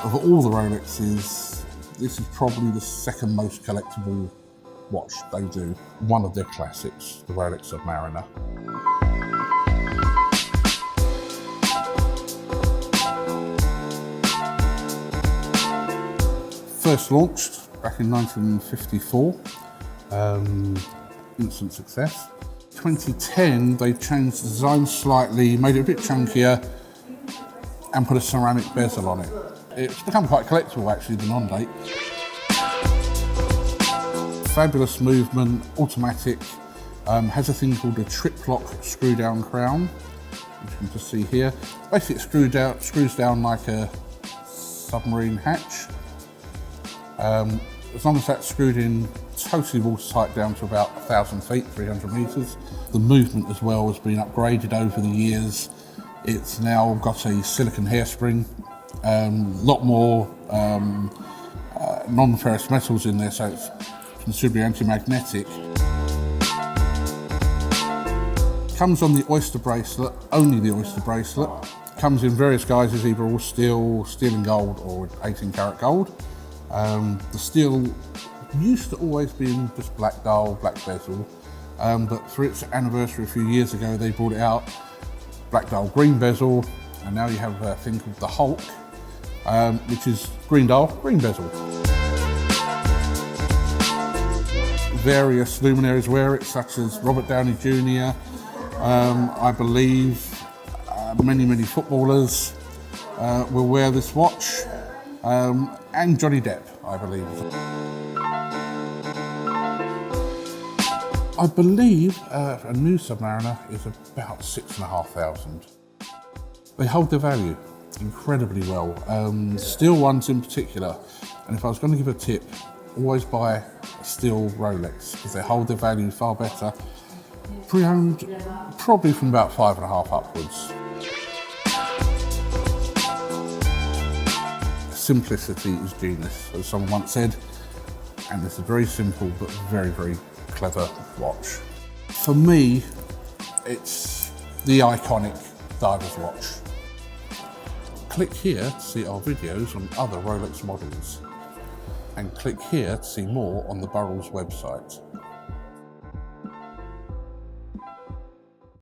Of all the Rolexes, this is probably the second most collectible watch they do. One of their classics, the Rolex Submariner. First launched back in 1954, instant success. 2010, they changed the design slightly, made it a bit chunkier, and put a ceramic bezel on it. It's become quite collectible actually, the non-date. Fabulous movement, automatic, has a thing called a trip-lock screw-down crown, which you can just see here. Basically it screws down like a submarine hatch. As long as that's screwed in totally watertight down to about 1,000 feet, 300 meters. The movement as well has been upgraded over the years. It's now got a silicone hairspring, a lot more non-ferrous metals in there, so it's considerably anti-magnetic. Comes on the oyster bracelet, only the oyster bracelet. Comes in various guises, either all steel and gold, or 18 karat gold. The steel used to always be in just black dial, black bezel, but for its anniversary a few years ago they brought it out, black dial, green bezel, and now you have a thing called the Hulk, which is green dial, green bezel. Various luminaries wear it, such as Robert Downey Jr., I believe many footballers will wear this watch, and Johnny Depp, I believe. I believe a new Submariner is about 6,500. They hold their value incredibly well. Steel ones in particular, and if I was going to give a tip, always buy a steel Rolex because they hold their value far better. Pre-owned, probably from about 5.5 upwards. Simplicity is genius, as someone once said, and it's a very simple but very clever watch. For me, it's the iconic diver's watch. Click here to see our videos on other Rolex models, and click here to see more on the Burrells website.